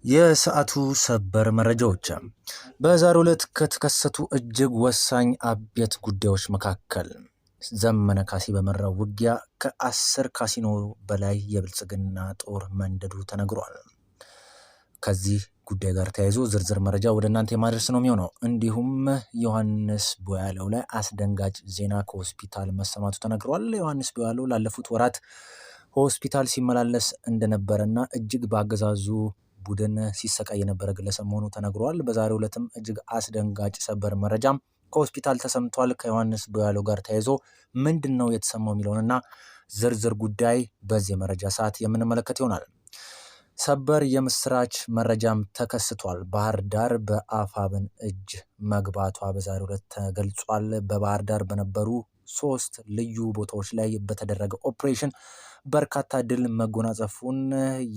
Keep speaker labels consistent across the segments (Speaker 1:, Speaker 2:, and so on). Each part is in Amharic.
Speaker 1: የሰዓቱ ሰበር መረጃዎች በዛሬው ዕለት ከተከሰቱ እጅግ ወሳኝ አበይት ጉዳዮች መካከል ዘመነ ካሴ በመራው ውጊያ ከ10 ካሲኖ በላይ የብልጽግና ጦር መንደዱ ተነግሯል። ከዚህ ጉዳይ ጋር ተያይዞ ዝርዝር መረጃ ወደ እናንተ የማድረስ ነው የሚሆነው። እንዲሁም ዮሐንስ ቦያለው ላይ አስደንጋጭ ዜና ከሆስፒታል መሰማቱ ተነግሯል። ዮሐንስ ቦያለው ላለፉት ወራት ሆስፒታል ሲመላለስ እንደነበረና እጅግ በአገዛዙ ቡድን ሲሰቃይ የነበረ ግለሰብ መሆኑ ተነግሯል። በዛሬው ዕለትም እጅግ አስደንጋጭ ሰበር መረጃም ከሆስፒታል ተሰምቷል። ከዮሐንስ ቦያለው ጋር ተያይዞ ምንድነው የተሰማው የሚለውንና ዝርዝር ጉዳይ በዚህ መረጃ ሰዓት የምንመለከት ይሆናል። ሰበር የምስራች መረጃም ተከስቷል። ባህር ዳር በአፋብን እጅ መግባቷ በዛሬው ዕለት ተገልጿል። በባህር ዳር በነበሩ 3 ልዩ ቦታዎች ላይ በተደረገ ኦፕሬሽን በርካታ ድል መጎናጸፉን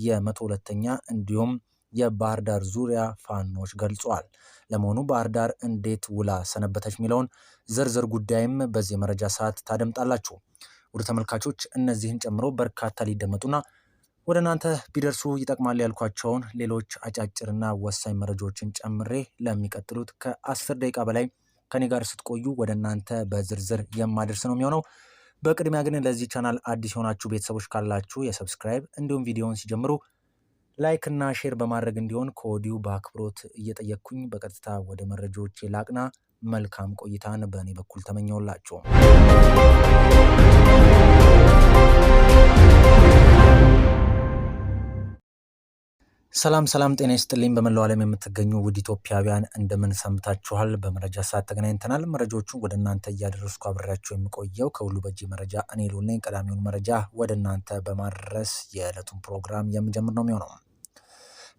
Speaker 1: የ102ኛ እንዲሁም የባህር ዳር ዙሪያ ፋኖች ገልጿል። ለመሆኑ ባህር ዳር እንዴት ውላ ሰነበተች የሚለውን ዝርዝር ጉዳይም በዚህ መረጃ ሰዓት ታደምጣላችሁ። ወደ ተመልካቾች እነዚህን ጨምሮ በርካታ ሊደመጡና ወደ እናንተ ቢደርሱ ይጠቅማል ያልኳቸውን ሌሎች አጫጭርና ወሳኝ መረጃዎችን ጨምሬ ለሚቀጥሉት ከ10 ደቂቃ በላይ ከኔ ጋር ስትቆዩ ወደ እናንተ በዝርዝር የማደርስ ነው የሚሆነው። በቅድሚያ ግን ለዚህ ቻናል አዲስ የሆናችሁ ቤተሰቦች ካላችሁ የሰብስክራይብ እንዲሁም ቪዲዮውን ሲጀምሩ ላይክ እና ሼር በማድረግ እንዲሆን ከወዲሁ በአክብሮት እየጠየቅኩኝ በቀጥታ ወደ መረጃዎች ላቅና። መልካም ቆይታን በእኔ በኩል ተመኘውላችሁ። ሰላም ጤና ይስጥልኝ። በመላው ዓለም የምትገኙ ውድ ኢትዮጵያውያን እንደምን ሰምታችኋል? በመረጃ ሰዓት ተገናኝተናል። መረጃዎቹን ወደ እናንተ እያደረስኩ አብሬያችሁ የምቆየው ከሁሉ በጂ መረጃ እኔ ሉል ነኝ። ቀዳሚውን መረጃ ወደ እናንተ በማድረስ የዕለቱን ፕሮግራም የምጀምር ነው የሚሆነው።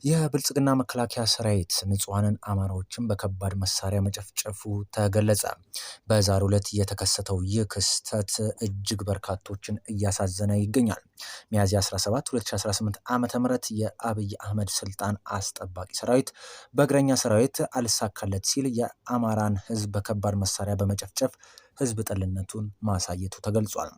Speaker 1: የብልጽግና መከላከያ ሰራዊት ንጹሐንን አማራዎችን በከባድ መሳሪያ መጨፍጨፉ ተገለጸ። በዛሬው ዕለት የተከሰተው ይህ ክስተት እጅግ በርካቶችን እያሳዘነ ይገኛል። ሚያዝያ 17 2018 ዓ.ም የአብይ አህመድ ስልጣን አስጠባቂ ሰራዊት በእግረኛ ሰራዊት አልሳካለት ሲል የአማራን ህዝብ በከባድ መሳሪያ በመጨፍጨፍ ህዝብ ጠልነቱን ማሳየቱ ተገልጿል።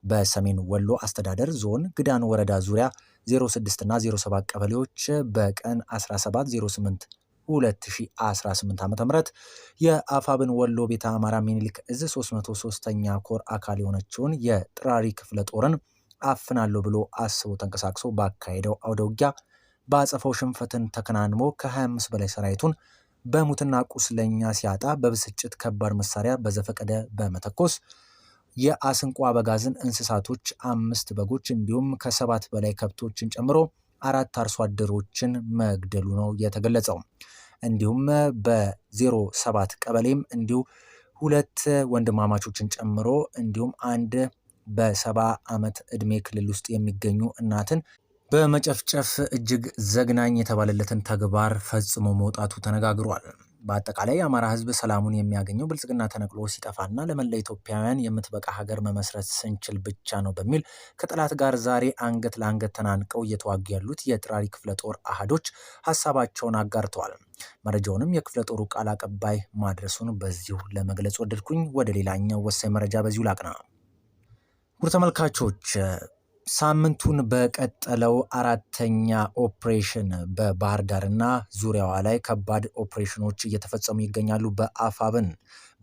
Speaker 1: በሰሜን ወሎ አስተዳደር ዞን ግዳን ወረዳ ዙሪያ 06 እና 07 ቀበሌዎች በቀን 17/08 2018 ዓ.ም የአፋብን ወሎ ቤተ አማራ ሚኒሊክ እዝ 303ኛ ኮር አካል የሆነችውን የጥራሪ ክፍለ ጦርን አፍናለሁ ብሎ አስቦ ተንቀሳቅሶ ባካሄደው አውደ ውጊያ በአጸፋው ሽንፈትን ተከናንሞ ከ25 በላይ ሰራዊቱን በሙትና ቁስለኛ ሲያጣ በብስጭት ከባድ መሳሪያ በዘፈቀደ በመተኮስ የአስንቋ አበጋዝን እንስሳቶች 5 በጎች እንዲሁም ከ7 በላይ ከብቶችን ጨምሮ 4 አርሶ አደሮችን መግደሉ ነው የተገለጸው። እንዲሁም በ07 ቀበሌም እንዲሁ 2 ወንድማማቾችን ጨምሮ እንዲሁም አንድ በ70 ዓመት ዕድሜ ክልል ውስጥ የሚገኙ እናትን በመጨፍጨፍ እጅግ ዘግናኝ የተባለለትን ተግባር ፈጽሞ መውጣቱ ተነጋግሯል። በአጠቃላይ የአማራ ህዝብ ሰላሙን የሚያገኘው ብልጽግና ተነቅሎ ሲጠፋና ለመላ ኢትዮጵያውያን የምትበቃ ሀገር መመስረት ስንችል ብቻ ነው በሚል ከጠላት ጋር ዛሬ አንገት ለአንገት ተናንቀው እየተዋጉ ያሉት የጥራሪ ክፍለ ጦር አሃዶች ሀሳባቸውን አጋርተዋል። መረጃውንም የክፍለ ጦሩ ቃል አቀባይ ማድረሱን በዚሁ ለመግለጽ ወደድኩኝ። ወደ ሌላኛው ወሳኝ መረጃ በዚሁ ላቅና። ውድ ተመልካቾች ሳምንቱን በቀጠለው 4ኛ ኦፕሬሽን በባህር ዳርና ዙሪያዋ ላይ ከባድ ኦፕሬሽኖች እየተፈጸሙ ይገኛሉ። በአፋብን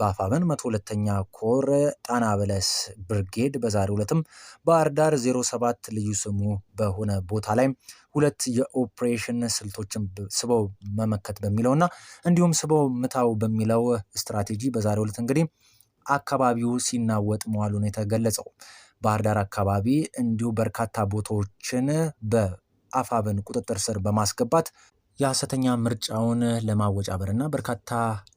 Speaker 1: 102ኛ ኮር ጣና በለስ ብርጌድ በዛሬው ዕለትም ባህር ዳር 07 ልዩ ስሙ በሆነ ቦታ ላይ 2 የኦፕሬሽን ስልቶችን ስበው መመከት በሚለውና እንዲሁም ስበው ምታው በሚለው ስትራቴጂ በዛሬው ዕለት እንግዲህ አካባቢው ሲናወጥ መዋሉን የተገለጸው። ባህር ዳር አካባቢ እንዲሁ በርካታ ቦታዎችን በአፋብን ቁጥጥር ስር በማስገባት የሐሰተኛ ምርጫውን ለማወጫበርና በርካታ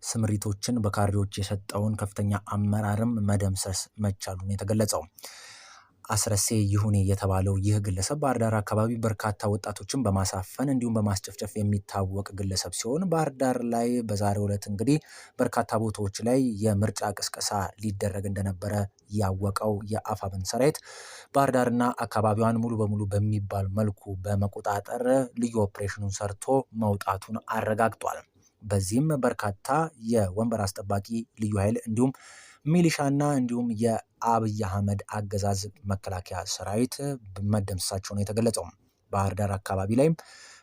Speaker 1: ስምሪቶችን በካድሬዎች የሰጠውን ከፍተኛ አመራርም መደምሰስ መቻሉን የተገለጸው። አስረሴ ይሁኔ የተባለው ይህ ግለሰብ ባህር ዳር አካባቢ በርካታ ወጣቶችን በማሳፈን እንዲሁም በማስጨፍጨፍ የሚታወቅ ግለሰብ ሲሆን ባህር ዳር ላይ በዛሬው ዕለት እንግዲህ በርካታ ቦታዎች ላይ የምርጫ ቅስቀሳ ሊደረግ እንደነበረ ያወቀው የአፋብን ሰራዊት ባህር ዳርና አካባቢዋን ሙሉ በሙሉ በሚባል መልኩ በመቆጣጠር ልዩ ኦፕሬሽኑን ሰርቶ መውጣቱን አረጋግጧል። በዚህም በርካታ የወንበር አስጠባቂ ልዩ ኃይል እንዲሁም ሚሊሻና እንዲሁም የአብይ አህመድ አገዛዝ መከላከያ ሰራዊት መደምሰሳቸው ነው የተገለጸው። ባህር ዳር አካባቢ ላይ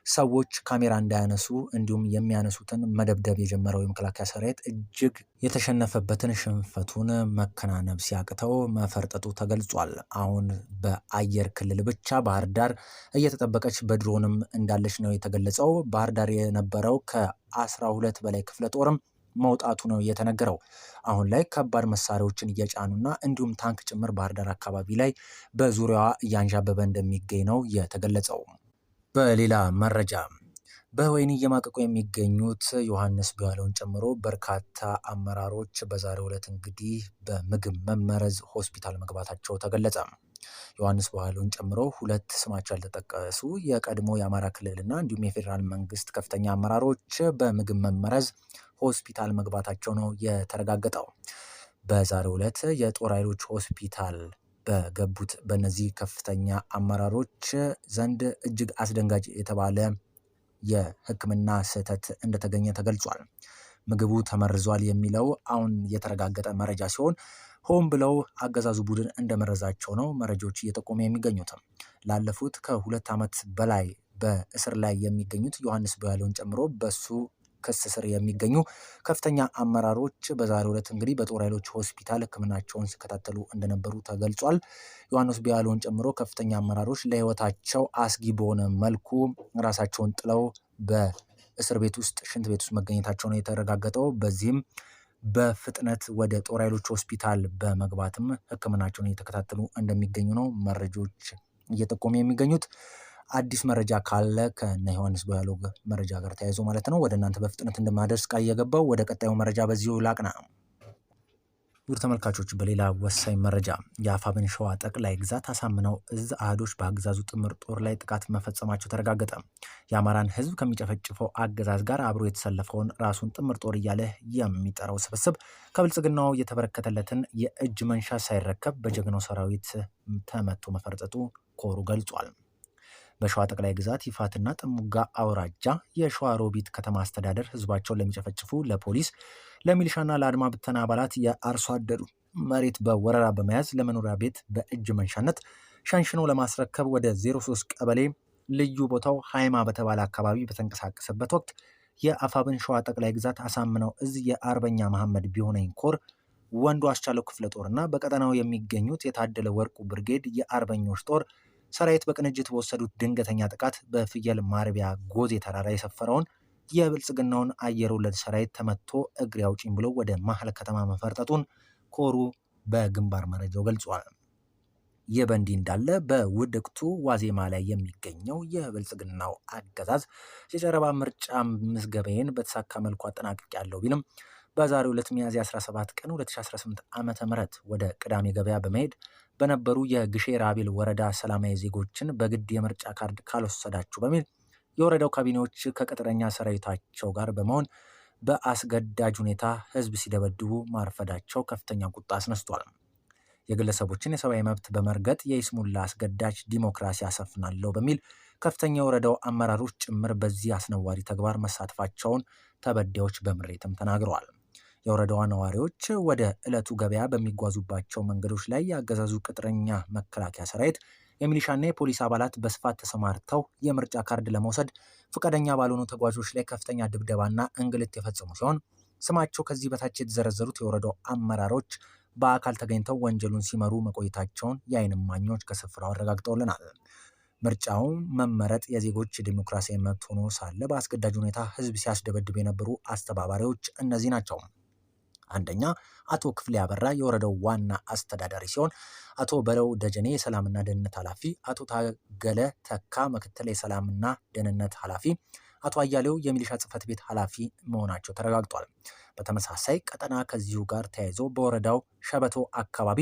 Speaker 1: ሰዎች ካሜራ እንዳያነሱ እንዲሁም የሚያነሱትን መደብደብ የጀመረው የመከላከያ ሰራዊት እጅግ የተሸነፈበትን ሽንፈቱን መከናነብ ሲያቅተው መፈርጠጡ ተገልጿል። አሁን በአየር ክልል ብቻ ባህር ዳር እየተጠበቀች በድሮንም እንዳለች ነው የተገለጸው። ባህር ዳር የነበረው ከ12 በላይ ክፍለ ጦርም መውጣቱ ነው የተነገረው። አሁን ላይ ከባድ መሳሪያዎችን እየጫኑና እንዲሁም ታንክ ጭምር ባህር ዳር አካባቢ ላይ በዙሪያዋ እያንዣበበ እንደሚገኝ ነው የተገለጸው። በሌላ መረጃ በወህኒ እየማቀቁ የሚገኙት ዮሐንስ ቢያለውን ጨምሮ በርካታ አመራሮች በዛሬው ዕለት እንግዲህ በምግብ መመረዝ ሆስፒታል መግባታቸው ተገለጸ። ዮሐንስ ቢያለውን ጨምሮ ሁለት ስማቸው ያልተጠቀሱ የቀድሞ የአማራ ክልልና እንዲሁም የፌዴራል መንግስት ከፍተኛ አመራሮች በምግብ መመረዝ ሆስፒታል መግባታቸው ነው የተረጋገጠው። በዛሬው ዕለት የጦር ኃይሎች ሆስፒታል በገቡት በእነዚህ ከፍተኛ አመራሮች ዘንድ እጅግ አስደንጋጭ የተባለ የሕክምና ስህተት እንደተገኘ ተገልጿል። ምግቡ ተመርዟል የሚለው አሁን የተረጋገጠ መረጃ ሲሆን ሆን ብለው አገዛዙ ቡድን እንደመረዛቸው ነው መረጃዎች እየጠቆሙ የሚገኙት። ላለፉት ከ2 ዓመት በላይ በእስር ላይ የሚገኙት ዮሐንስ ቢያለውን ጨምሮ በሱ ክስ ስር የሚገኙ ከፍተኛ አመራሮች በዛሬው ዕለት እንግዲህ በጦር ኃይሎች ሆስፒታል ሕክምናቸውን ሲከታተሉ እንደነበሩ ተገልጿል። ዮሐንስ ቢያለውን ጨምሮ ከፍተኛ አመራሮች ለሕይወታቸው አስጊ በሆነ መልኩ ራሳቸውን ጥለው በእስር ቤት ውስጥ ሽንት ቤት ውስጥ መገኘታቸው ነው የተረጋገጠው። በዚህም በፍጥነት ወደ ጦር ኃይሎች ሆስፒታል በመግባትም ሕክምናቸውን እየተከታተሉ እንደሚገኙ ነው መረጃዎች እየጠቆሙ የሚገኙት። አዲስ መረጃ ካለ ከነ ዮሐንስ ቢያለው መረጃ ጋር ተያይዞ ማለት ነው ወደ እናንተ በፍጥነት እንደማደርስ ቃል እየገባው ወደ ቀጣዩ መረጃ በዚሁ ላቅና። ውድ ተመልካቾች በሌላ ወሳኝ መረጃ የአፋብኃኝ ሸዋ ጠቅላይ ግዛት አሳምነው እዝ አህዶች በአገዛዙ ጥምር ጦር ላይ ጥቃት መፈጸማቸው ተረጋገጠ። የአማራን ሕዝብ ከሚጨፈጭፈው አገዛዝ ጋር አብሮ የተሰለፈውን ራሱን ጥምር ጦር እያለ የሚጠራው ስብስብ ከብልጽግናው የተበረከተለትን የእጅ መንሻ ሳይረከብ በጀግናው ሰራዊት ተመቶ መፈርጠጡ ኮሩ ገልጿል። በሸዋ ጠቅላይ ግዛት ይፋትና ጥሙጋ አውራጃ የሸዋሮቢት ከተማ አስተዳደር ህዝባቸውን ለሚጨፈጭፉ ለፖሊስ ለሚሊሻና ለአድማ ብተና አባላት የአርሶ አደሩ መሬት በወረራ በመያዝ ለመኖሪያ ቤት በእጅ መንሻነት ሸንሽኖ ለማስረከብ ወደ 03 ቀበሌ ልዩ ቦታው ሃይማ በተባለ አካባቢ በተንቀሳቀሰበት ወቅት የአፋብኃኝ ሸዋ ጠቅላይ ግዛት አሳምነው እዝ የአርበኛ መሐመድ ቢሆነኝ ኮር ወንዱ አስቻለው ክፍለ ጦርና በቀጠናው የሚገኙት የታደለ ወርቁ ብርጌድ የአርበኞች ጦር ሰራዊት በቅንጅት በወሰዱት ድንገተኛ ጥቃት በፍየል ማርቢያ ጎዜ ተራራ የሰፈረውን የብልጽግናውን አየር ወለድ ሰራዊት ተመቶ እግሬ አውጪኝ ብሎ ወደ መሀል ከተማ መፈርጠጡን ኮሩ በግንባር መረጃው ገልጿል። ይህ በእንዲህ እንዳለ በውድቅቱ ዋዜማ ላይ የሚገኘው የብልጽግናው አገዛዝ የጨረባ ምርጫ ምዝገባዬን በተሳካ መልኩ አጠናቅቄያለሁ ቢልም በዛሬው ዕለት ሚያዝያ 17 ቀን 2018 ዓ.ም ወደ ቅዳሜ ገበያ በመሄድ በነበሩ የግሼ ራቤል ወረዳ ሰላማዊ ዜጎችን በግድ የምርጫ ካርድ ካልወሰዳችሁ በሚል የወረዳው ካቢኔዎች ከቅጥረኛ ሰራዊታቸው ጋር በመሆን በአስገዳጅ ሁኔታ ህዝብ ሲደበድቡ ማርፈዳቸው ከፍተኛ ቁጣ አስነስቷል። የግለሰቦችን የሰብአዊ መብት በመርገጥ የይስሙላ አስገዳጅ ዲሞክራሲ አሰፍናለሁ በሚል ከፍተኛ የወረዳው አመራሮች ጭምር በዚህ አስነዋሪ ተግባር መሳተፋቸውን ተበዳዮች በምሬትም ተናግረዋል። የወረዳዋ ነዋሪዎች ወደ ዕለቱ ገበያ በሚጓዙባቸው መንገዶች ላይ የአገዛዙ ቅጥረኛ መከላከያ ሰራዊት የሚሊሻና የፖሊስ አባላት በስፋት ተሰማርተው የምርጫ ካርድ ለመውሰድ ፈቃደኛ ባልሆኑ ተጓዦች ላይ ከፍተኛ ድብደባና እንግልት የፈጸሙ ሲሆን ስማቸው ከዚህ በታች የተዘረዘሩት የወረዳው አመራሮች በአካል ተገኝተው ወንጀሉን ሲመሩ መቆየታቸውን የዓይን እማኞች ከስፍራው አረጋግጠውልናል። ምርጫው መመረጥ የዜጎች ዲሞክራሲያዊ መብት ሆኖ ሳለ በአስገዳጅ ሁኔታ ህዝብ ሲያስደበድቡ የነበሩ አስተባባሪዎች እነዚህ ናቸው። አንደኛ አቶ ክፍሌ አበራ የወረዳው ዋና አስተዳዳሪ ሲሆን አቶ በለው ደጀኔ የሰላምና ደህንነት ኃላፊ፣ አቶ ታገለ ተካ ምክትል የሰላምና ደህንነት ኃላፊ፣ አቶ አያሌው የሚሊሻ ጽሕፈት ቤት ኃላፊ መሆናቸው ተረጋግጧል። በተመሳሳይ ቀጠና ከዚሁ ጋር ተያይዞ በወረዳው ሸበቶ አካባቢ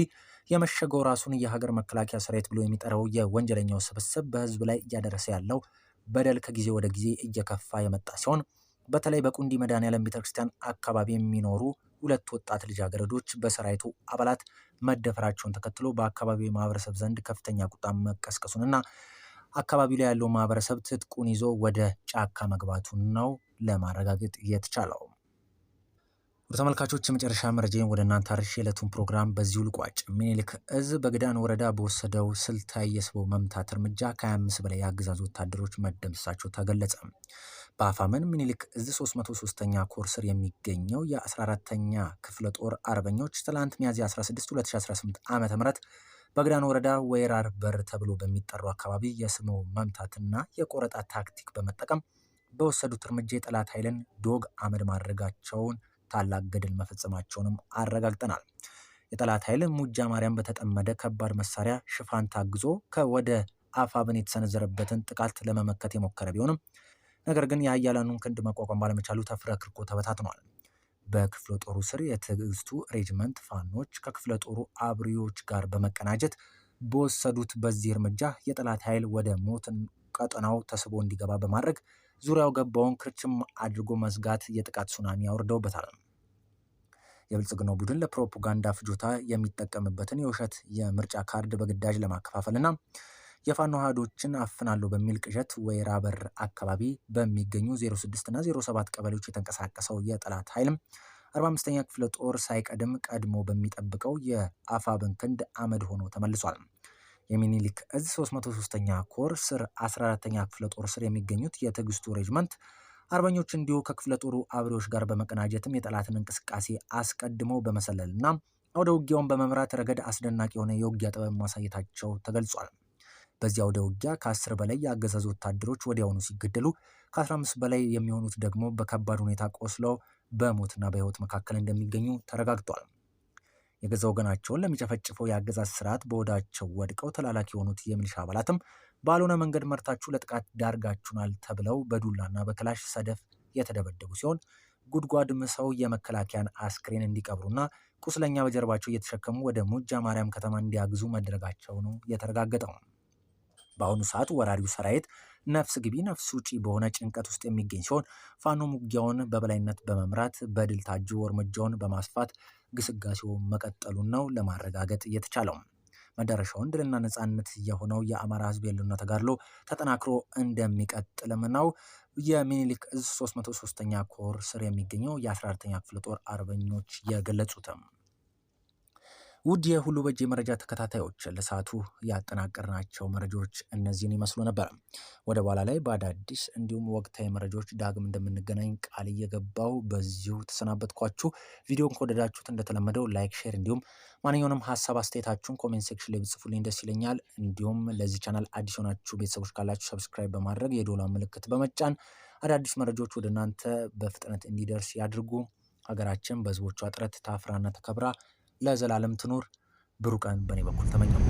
Speaker 1: የመሸገው ራሱን የሀገር መከላከያ ሰራዊት ብሎ የሚጠራው የወንጀለኛው ስብስብ በህዝብ ላይ እያደረሰ ያለው በደል ከጊዜ ወደ ጊዜ እየከፋ የመጣ ሲሆን በተለይ በቁንዲ መድኃኔዓለም ቤተክርስቲያን አካባቢ የሚኖሩ 2 ወጣት ልጃገረዶች በሰራዊቱ አባላት መደፈራቸውን ተከትሎ በአካባቢው ማህበረሰብ ዘንድ ከፍተኛ ቁጣ መቀስቀሱንና አካባቢው ላይ ያለው ማህበረሰብ ትጥቁን ይዞ ወደ ጫካ መግባቱን ነው ለማረጋገጥ የተቻለው። ተመልካቾች የመጨረሻ መረጃን ወደ እናንተ አርሼ የዕለቱን ፕሮግራም በዚሁ ልቋጭ። ምኒልክ እዝ በግዳን ወረዳ በወሰደው ስልታዊ የስቦ መምታት እርምጃ ከ25 በላይ የአገዛዙ ወታደሮች መደምሰሳቸው ተገለጸ። በአፋመን ምኒልክ እዝ 303ኛ ኮር ስር የሚገኘው የ14ኛ ክፍለ ጦር አርበኞች ትላንት ሚያዝያ 16 2018 ዓ.ም በግዳን ወረዳ ወይራር በር ተብሎ በሚጠራው አካባቢ የስቦ መምታትና የቆረጣ ታክቲክ በመጠቀም በወሰዱት እርምጃ የጠላት ኃይልን ዶግ አመድ ማድረጋቸውን ታላቅ ገድል መፈጸማቸውንም አረጋግጠናል። የጠላት ኃይል ሙጃ ማርያም በተጠመደ ከባድ መሳሪያ ሽፋን ታግዞ ከወደ አፋብን የተሰነዘረበትን ጥቃት ለመመከት የሞከረ ቢሆንም ነገር ግን የአያላኑን ክንድ መቋቋም ባለመቻሉ ተፍረክርኮ ተበታትኗል። በክፍለ ጦሩ ስር የትዕግስቱ ሬጅመንት ፋኖች ከክፍለ ጦሩ አብሪዎች ጋር በመቀናጀት በወሰዱት በዚህ እርምጃ የጠላት ኃይል ወደ ሞትን ቀጠናው ተስቦ እንዲገባ በማድረግ ዙሪያው ገባውን ክርችም አድርጎ መዝጋት የጥቃት ሱናሚ አውርደውበታል። የብልጽግናው ቡድን ለፕሮፓጋንዳ ፍጆታ የሚጠቀምበትን የውሸት የምርጫ ካርድ በግዳጅ ለማከፋፈልና የፋኖ አሃዶችን አፍናለሁ በሚል ቅዠት ወይራ በር አካባቢ በሚገኙ 06 እና 07 ቀበሌዎች የተንቀሳቀሰው የጠላት ኃይልም 45ኛ ክፍለ ጦር ሳይቀድም ቀድሞ በሚጠብቀው የአፋብን ክንድ አመድ ሆኖ ተመልሷል። የሚኒሊክ እዝ 303ኛ ኮር ስር 14ኛ ክፍለ ጦር ስር የሚገኙት የትዕግስቱ ሬጅመንት አርበኞች እንዲሁ ከክፍለ ጦሩ አብሬዎች ጋር በመቀናጀትም የጠላትን እንቅስቃሴ አስቀድመው በመሰለልና አውደ ውጊያውን በመምራት ረገድ አስደናቂ የሆነ የውጊያ ጥበብ ማሳየታቸው ተገልጿል። በዚህ አውደ ውጊያ ከ10 በላይ የአገዛዙ ወታደሮች ወዲያውኑ ሲገደሉ ከ15 በላይ የሚሆኑት ደግሞ በከባድ ሁኔታ ቆስለው በሞትና በህይወት መካከል እንደሚገኙ ተረጋግጧል። የገዛ ወገናቸውን ለሚጨፈጭፈው የአገዛዝ ስርዓት በወዳቸው ወድቀው ተላላኪ የሆኑት የሚሊሻ አባላትም ባልሆነ መንገድ መርታችሁ ለጥቃት ዳርጋችሁናል ተብለው በዱላና በክላሽ ሰደፍ የተደበደቡ ሲሆን ጉድጓድ ምሰው የመከላከያን አስክሬን እንዲቀብሩና ቁስለኛ በጀርባቸው እየተሸከሙ ወደ ሙጃ ማርያም ከተማ እንዲያግዙ መደረጋቸው ነው የተረጋገጠው። በአሁኑ ሰዓት ወራሪው ሰራዊት ነፍስ ግቢ ነፍስ ውጪ በሆነ ጭንቀት ውስጥ የሚገኝ ሲሆን ፋኖ ውጊያውን በበላይነት በመምራት በድል ታጅቦ እርምጃውን በማስፋት ግስጋሴው መቀጠሉን ነው ለማረጋገጥ እየተቻለው። መዳረሻውን ድልና ነጻነት የሆነው የአማራ ህዝብ የህልውና ተጋድሎ ተጠናክሮ እንደሚቀጥልም ነው የሚኒሊክ እዝ 303ኛ ኮር ስር የሚገኘው የ14ኛ ክፍለ ጦር አርበኞች የገለጹትም። ውድ የሁሉ በጄ መረጃ ተከታታዮች ለሰዓቱ ያጠናቀርናቸው መረጃዎች እነዚህን ይመስሉ ነበር። ወደ በኋላ ላይ በአዳዲስ እንዲሁም ወቅታዊ መረጃዎች ዳግም እንደምንገናኝ ቃል እየገባው በዚሁ ተሰናበትኳችሁ። ቪዲዮን ከወደዳችሁት እንደተለመደው ላይክ፣ ሼር እንዲሁም ማንኛውንም ሀሳብ አስተያየታችሁን ኮሜንት ሴክሽን ላይ ብጽፉልኝ ደስ ይለኛል። እንዲሁም ለዚህ ቻናል አዲስ ሆናችሁ ቤተሰቦች ካላችሁ ሰብስክራይብ በማድረግ የዶላር ምልክት በመጫን አዳዲስ መረጃዎች ወደ እናንተ በፍጥነት እንዲደርስ ያድርጉ። ሀገራችን በህዝቦቿ ጥረት ታፍራና ተከብራ ለዘላለም ትኑር። ብሩህ ቀን በእኔ በኩል ተመኘው።